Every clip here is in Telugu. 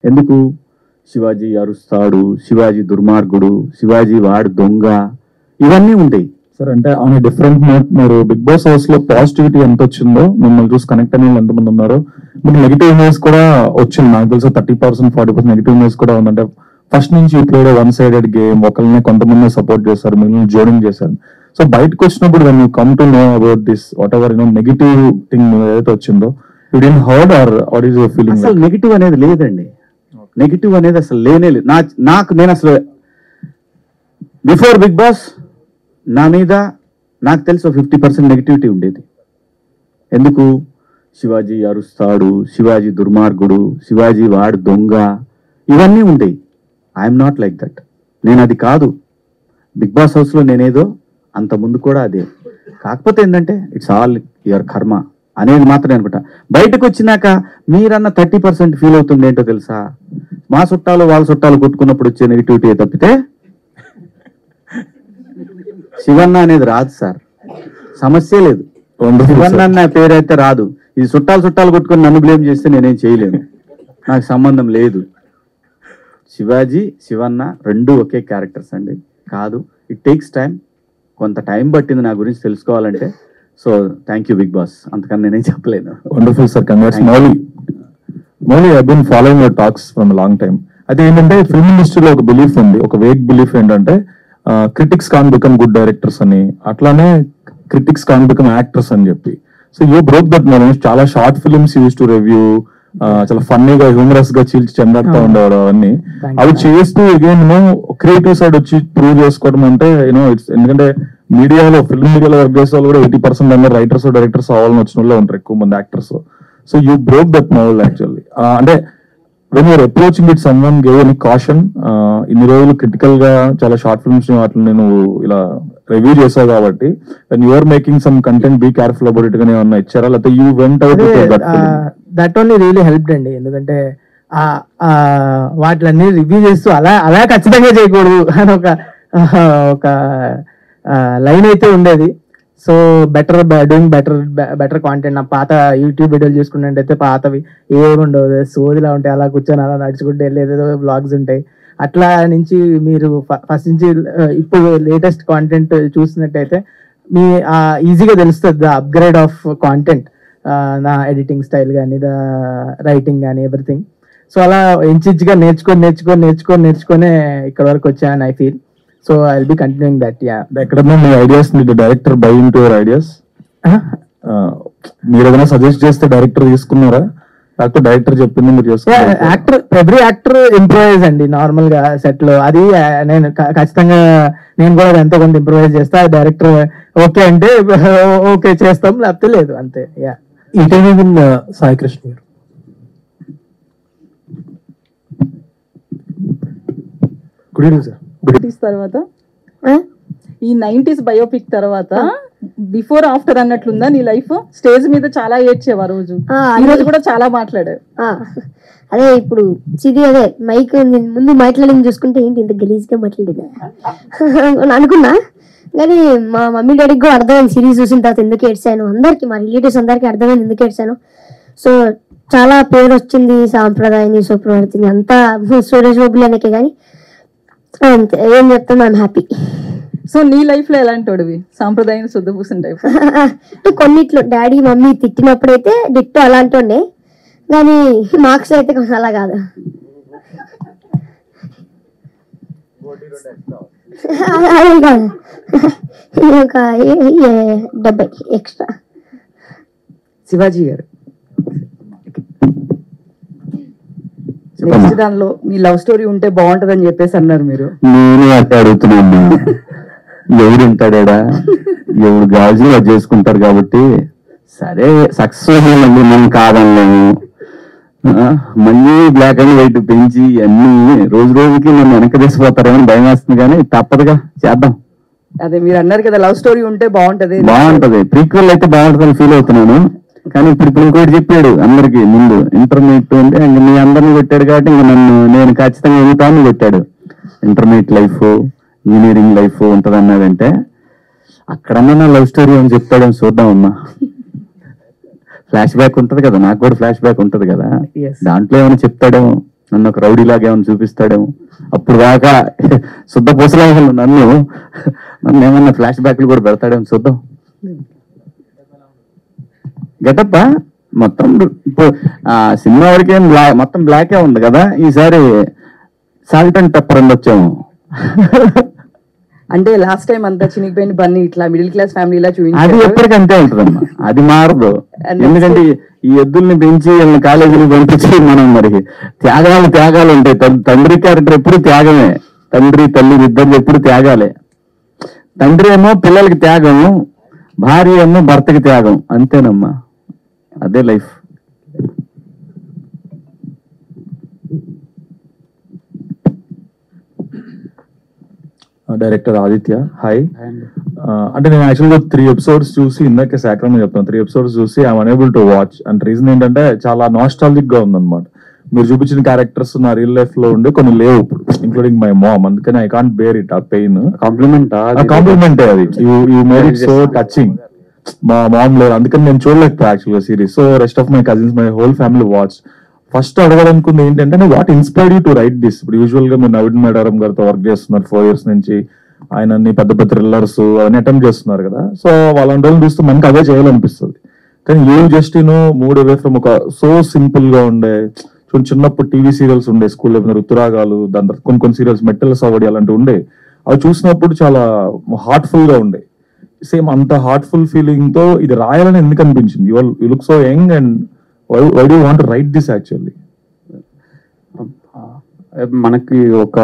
ఎందుకు? శివాజీ అరుస్తాడు, శివాజీ దుర్మార్గుడు, శివాజీ వాడు దొంగ, ఇవన్నీ ఉంటాయి సార్. అంటే ఆన్ డిఫరెంట్ నోట్, మీరు బిగ్ బాస్ హౌస్ లో పాజిటివిటీ ఎంత వచ్చిందో, మిమ్మల్ని చూసి కనెక్ట్ అయిన వాళ్ళు ఎంతమంది ఉన్నారో, మీకు నెగిటివ్ ఇమేజ్ కూడా వచ్చింది. నాకు తెలిసి 30% 40% నెగిటివ్ ఇమేజ్ కూడా ఉందంటే ఫస్ట్ నుంచి ప్లేడ్ వన్ సైడెడ్ గేమ్, ఒకరిని కొంతమంది సపోర్ట్ చేశారు, మిగిలిన జోడింగ్ చేశారు. సో బయటకు వచ్చినప్పుడు when you come to know about this what ever negative thing ఏదైతే వచ్చిందో, you didn't heard or what is your feeling? అసలు నెగిటివ్ అనేది లేదండి, నెగిటివ్ అనేది అసలు లేనే లేదు. నేను అసలు బిఫోర్ బిగ్ బాస్ నా మీద నాకు తెలిసి 50% నెగిటివిటీ ఉండేది. ఎందుకు? శివాజీ అరుస్తాడు, శివాజీ దుర్మార్గుడు, శివాజీ వాడు దొంగ, ఇవన్నీ ఉంటాయి. I'm not like that. నేను అది కాదు. బిగ్ బాస్ హౌస్లో నేనేదో అంత ముందు కూడా అదే. కాకపోతే ఏంటంటే ఇట్స్ ఆల్ యువర్ కర్మ అనేది మాత్రమే అనుకుంటా. బయటకు వచ్చినాక మీరన్న 30% ఫీల్ అవుతుంది ఏంటో తెలుసా? మా చుట్టాలు వాళ్ళ చుట్టాలు కొట్టుకున్నప్పుడు వచ్చే నెగిటివిటీ తప్పితే శివన్న అనేది రాదు సార్, సమస్య లేదు. శివన్న అన్న పేరైతే రాదు. ఇది చుట్టాలు కొట్టుకొని నన్ను బ్లేమ్ చేస్తే నేనేం చేయలేను, నాకు సంబంధం లేదు. శివాజీ శివన్న రెండు ఒకే క్యారెక్టర్స్ అండి. కాదు, ఇట్ టేక్స్ టైం, కొంత టైం పట్టింది నా గురించి తెలుసుకోవాలంటే. So thank you big boss, అంతకన్నా నేనేం చెప్పలేను. Wonderful sir, congrats. Mouli I been following your talks from long time. అయితే ఏంటంటే ఫిల్మ్ ఇండస్ట్రీలో ఒక బిలీఫ్ ఉంది, ఒక వేగ్ బిలీఫ్ ఏంటంటే critics can become good directors అని, అట్లానే క్రిటిక్స్ కాన్ బికమ్ యాక్టర్స్ అని చెప్పి. So you broke that knowledge. చాలా short films use to review, చాలా ఫన్నీగా హ్యూమరస్ గా చీల్చి చెందాడుతూ ఉండేవాడు. అవన్నీ అవి చేస్తూ అగైన్ క్రియేటివ్ సైడ్ వచ్చి ప్రూవ్ చేసుకోవడం అంటే ఇట్స్, ఎందుకంటే మీడియాలో ఫిల్మ్ మీడియాలో వర్క్ చేసే వాళ్ళు కూడా 80% అందరూ రైటర్స్ డైరెక్టర్స్ అవ్వాలని వచ్చిన వాళ్ళు ఉంటారు, ఎక్కువ మంది actors. So you broke that model actually. అంటే when you're approaching it someone give any caution, ఇన్ని రోజులు క్రిటికల్ గా చాలా షార్ట్ ఫిల్మ్స్ వాటిని నేను ఇలా రివ్యూ చేసావు కాబట్టి when you're making some content be careful about it గానే ఏమన్నా ఇచ్చారా, లేకపోతే you went out that only really helped అండి. ఎందుకంటే వాటిలన్నీ రివ్యూ చేస్తూ అలా ఖచ్చితంగా చేయకూడదు అని ఒక లైన్ అయితే ఉండేది. So doing better content. నా పాత యూట్యూబ్ వీడియోలు చూసుకున్నట్టయితే పాతవి ఏముండవు, సోదిలా ఉంటాయి, అలా కూర్చొని అలా నడుచుకుంటే వెళ్ళేదేదో బ్లాగ్స్ ఉంటాయి. అట్లా నుంచి మీరు ఫస్ట్ నుంచి ఇప్పుడు లేటెస్ట్ కాంటెంట్ చూసినట్టయితే మీ ఈజీగా తెలుస్తుంది ద అప్గ్రేడ్ ఆఫ్ కాంటెంట్, నా ఎడిటింగ్ స్టైల్ కానీ, ద రైటింగ్ కానీ, ఎవ్రీథింగ్. సో అలా ఇంచుగా నేర్చుకొని ఇక్కడ వరకు వచ్చాను I feel. So I will be continuing that. Yeah, ఎక్కడన్నా మీ ideas director buy into your ideas? మీరు ఏదైనా సజెస్ట్ చేస్తే డైరెక్టర్ తీసుకున్నారా, లేకపోతే డైరెక్టర్ చెప్పింది మీరు చేసుకున్నారా? ఎవ్రీ యాక్టర్ ఇంప్రూవైజ్ అండి నార్మల్ గా సెట్ లో. అది నేను ఖచ్చితంగా నేను కూడా ఎంతో కొంత ఇంప్రూవైజ్ చేస్తా. డైరెక్టర్ ఓకే అంటే ఓకే చేస్తాం, లేకపోతే లేదు, అంతే. యా. సాయి కృష్ణ గారు, గుడ్ ఈవినింగ్ సార్. 90s తర్వాత ఈ 90s బయోపిక్ తర్వాత బిఫోర్ ఆఫ్టర్ అన్నట్లుందా నీ లైఫ్? స్టేజ్ మీద చాలా ఏడ్చేవా ఆ రోజు? ఈ రోజు కూడా చాలా మాట్లాడారు. అదే ఇప్పుడు అదే మైక్ ముందు మాట్లాడింది చూసుకుంటే ఏంటి ఇంత గలీజ్ గా మాట్లాడిందా అనుకున్నా. కానీ మా మమ్మీ డాడీకి కూడా అర్థమైంది సిరీస్ చూసిన తర్వాత ఎందుకు ఏడ్చాను, అందరికి మా రిలేటివ్స్ అందరికి అర్థమైంది ఎందుకు ఏడ్చాను. సో చాలా పేరు వచ్చింది, సాంప్రదాయాన్ని సుప్రవర్తిని అంతా సురేష్ బాబులు అనేకే. కానీ అంతే, ఏం చెప్తాను, ఐఎమ్ హ్యాపీ. సో నీ లైఫ్ లో ఎలాంటి వాడివి? సాంప్రదాయం శుద్ధ పూసిన టైప్? కొన్నిట్లో డాడీ మమ్మీ తిట్టినప్పుడైతే డిట్టో అలాంటి ఉండే, కానీ మార్క్స్ అయితే కొంచెం అలా కాదు. అదే కాదు, ఒక 70 ఎక్స్ట్రా. శివాజీ గారు, నెక్స్ట్ దానిలో మీ లవ్ స్టోరీ ఉంటే బాగుంటదని చెప్పేసి అన్నారు మీరు. నేను అట్టే అడుగుతున్నాను, ఎవడు ఉంటాడా, ఎవడు గాజులు అది చేసుకుంటారు కాబట్టి సరే సక్సెస్ మనం కాదన్నాము. మళ్ళీ బ్లాక్ అండ్ వైట్ పెంచి అన్ని రోజు రోజుకి నన్ను వెనక తీసిపోతారేమని భయం వేస్తుంది, కానీ తప్పదుగా చేద్దాం. అదే మీరు అన్నారు కదా లవ్ స్టోరీ ఉంటే బాగుంటది. ప్రీక్వెల్ అయితే బాగుంటుందని ఫీల్ అవుతున్నాను. కానీ ఇప్పుడు ఇంకోటి చెప్పాడు అందరికి ముందు, ఇంటర్మీడియట్ అంటే ఇంక మీ అందరిని కొట్టాడు కాబట్టి ఇంక నేను ఖచ్చితంగా ఎదుగుతాను కొట్టాడు. ఇంటర్మీడియట్ లైఫ్, ఇంజనీరింగ్ లైఫ్ ఉంటది అన్నాడంటే అక్కడన్నా నా లవ్ స్టోరీ అని చెప్తాడని చూద్దామమ్మా. ఫ్లాష్ బ్యాక్ ఉంటది కదా, నాకు కూడా ఫ్లాష్ బ్యాక్ ఉంటది కదా, దాంట్లో ఏమైనా చెప్తాడేమో నన్ను ఒక రౌడీలాగా ఏమైనా చూపిస్తాడేమో. అప్పుడు దాకా శుద్ధ పూసలాగా నన్ను ఏమన్నా ఫ్లాష్ బ్యాక్లు కూడా పెడతాడేమో చూద్దాం. గెటప్ప మొత్తం ఇప్పుడు సినిమా వరకేం మొత్తం బ్లాకే ఉంది కదా, ఈసారి సాల్ట్ అండ్ పెప్పర్ అని వచ్చాము. అంటే లాస్ట్ టైం అంతా చినిగిపోయిన బన్నీ ఇట్లా మిడిల్ క్లాస్ ఫ్యామిలీలా అది చూపించారు. ఎప్పటికంతే ఉంటుందమ్మా, అది మారదు. ఎందుకంటే ఈ ఎద్దుల్ని పెంచి వీళ్ళని కాలేజీలు పంపించి మనం మరి త్యాగాలు ఉంటాయి. తండ్రి క్యారెక్టర్ ఎప్పుడు త్యాగమే, తండ్రి తల్లి ఇద్దరు ఎప్పుడు త్యాగాలే. తండ్రి ఏమో పిల్లలకి త్యాగం, భార్య ఏమో భర్తకి త్యాగం, అంతేనమ్మా, అదే లైఫ్. Director Aditya, hi. అంటే నేను యాక్చువల్గా 3 episodes చూసి, ఇందాకే సాక్రమ్ చెప్తాను, 3 episodes చూసి I'm unable to watch. And reason ఏంటంటే చాలా నాస్టాలజిక్ గా ఉందన్నమాట. మీరు చూపించిన క్యారెక్టర్స్ నా రియల్ లైఫ్ లో ఉండే కొన్ని లేవు ఇప్పుడు, ఇంక్లూడింగ్ మై మామ్. అందుకని ఐ కాంట్ బేర్ ఇట్, ఆ పెయిన్. కాంప్లిమెంట్ అది, you made it so touching. మా మామ్ లేదు, అందుకని నేను చూడలేకపోయా యాక్చువల్గా series. So rest of my cousins, my whole family watch. First అడగాలనుకుంది ఏంటంటే what inspired you to write this. ఇప్పుడు యూజువల్ గా మీరు నవీన్ మేడారం గారితో వర్క్ చేస్తున్నారు 4 years నుంచి, ఆయన అన్ని పెద్ద పెద్ద థ్రిల్లర్స్ అవన్నీ అటెంప్ట్ చేస్తున్నారు కదా. సో వాళ్ళంటి రోజులు చూస్తే మనకి అదే చేయాలనిపిస్తుంది. కానీ you just move away from ఒక సో సింపుల్ గా ఉండే చిన్నప్పుడు టీవీ సీరియల్స్ ఉండే, స్కూల్లో ఋతురాగాలు, దాని తర్వాత కొన్ని సీరియల్స్ మెట్టల సవడి అలాంటివి ఉండే. అవి చూసినప్పుడు చాలా హార్ట్ఫుల్ గా ఉండే. సేమ్ అంత హార్ట్ఫుల్ ఫీలింగ్ తో ఇది రాయాలని ఎందుకు అనిపించింది? You look so young and why do you want to write this actually? మనకి ఒక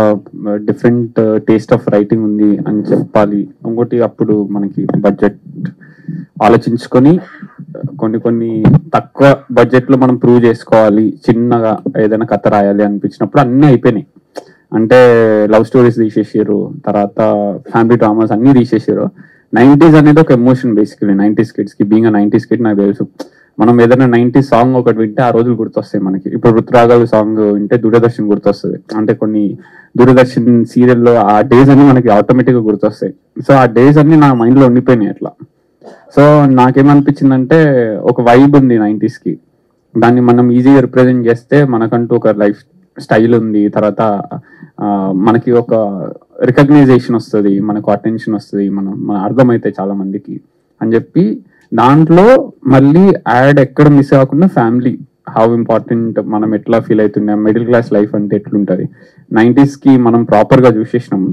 డిఫరెంట్ టేస్ట్ ఆఫ్ రైటింగ్ ఉంది అని చెప్పాలి. ఇంకోటి, అప్పుడు మనకి బడ్జెట్ ఆలోచించుకొని కొన్ని తక్కువ బడ్జెట్ లో మనం ప్రూవ్ చేసుకోవాలి, చిన్నగా ఏదైనా కథ రాయాలి అనిపించినప్పుడు అన్నీ అయిపోయినాయి. అంటే లవ్ స్టోరీస్ తీసేసారు, తర్వాత ఫ్యామిలీ డ్రామాస్ అన్ని తీసేసారు. 90s అనేది ఒక ఎమోషన్ బేసికలీ 90s కిడ్స్ కి. బీయింగ్ 90s కిడ్ నాకు తెలుసు, మనం ఏదైనా 90s సాంగ్ ఒకటి వింటే ఆ రోజులు గుర్తొస్తాయి మనకి. ఇప్పుడు ఋతురాగాలు సాంగ్ వింటే దూరదర్శన్ గుర్తొస్తుంది. అంటే కొన్ని దూరదర్శన్ సీరియల్లో ఆ డేస్ అన్ని మనకి ఆటోమేటిక్ గా గుర్తొస్తాయి. సో ఆ డేస్ అన్ని నా మైండ్ లో ఉండిపోయినాయి అట్లా. సో నాకేమనిపించిందంటే ఒక వైబ్ ఉంది 90s కి, దాన్ని మనం ఈజీగా రిప్రజెంట్ చేస్తే మనకంటూ ఒక లైఫ్ స్టైల్ ఉంది, తర్వాత మనకి ఒక రికగ్నైజేషన్ వస్తుంది, మనకు అటెన్షన్ వస్తుంది, మన అర్థమైతే చాలా మందికి అని చెప్పి దాంట్లో మళ్ళీ యాడ్ ఎక్కడ మిస్ కాకుండా ఫ్యామిలీ హౌ ఇంపార్టెంట్, మనం ఎట్లా ఫీల్ అవుతున్నాం, మిడిల్ క్లాస్ లైఫ్ అంటే ఎట్లుంటది. 90s కి మనం ప్రాపర్ గా చూసేసినాం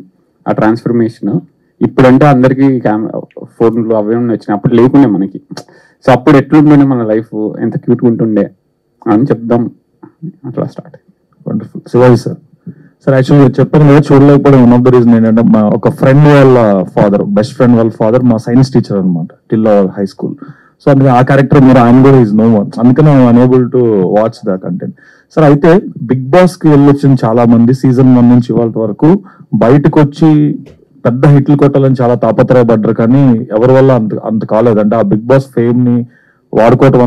ఆ ట్రాన్స్ఫర్మేషన్. ఇప్పుడంటే అందరికి ఫోన్లు అవే వచ్చినాయి, అప్పుడు లేకుండే మనకి. సో అప్పుడు ఎట్లుంటుండే మన లైఫ్, ఎంత క్యూట్ ఉంటుండే అని చెప్దాం, అట్లా start. Wonderful. Shivaji sir. Sir యాక్చువల్గా చెప్పాను కదా చూడలేకపోవడం వన్ ఆఫ్ ద రీజన్ ఏంటంటే మా ఒక ఫ్రెండ్ వాళ్ళ ఫాదర్, బెస్ట్ ఫ్రెండ్ వాళ్ళ ఫాదర్ మా సైన్స్ టీచర్ అనమాట టిల్ హై స్కూల్. సో అందుకే ఆ క్యారెక్టర్ మీరు ఆయన కూడా ఈజ్ నో వన్, అందుకని I'm unable to watch the content. Sir అయితే బిగ్ బాస్ కి వెళ్ళొచ్చిన చాలా మంది సీజన్ 1 నుంచి ఇవాళ వరకు బయటకు వచ్చి పెద్ద హిట్లు కొట్టాలని చాలా తాపత్రయపడ్డారు, కానీ ఎవరి వల్ల అంత కాలేదు. అంటే ఆ బిగ్ బాస్ ఫేమ్ ని వాడుకోవటం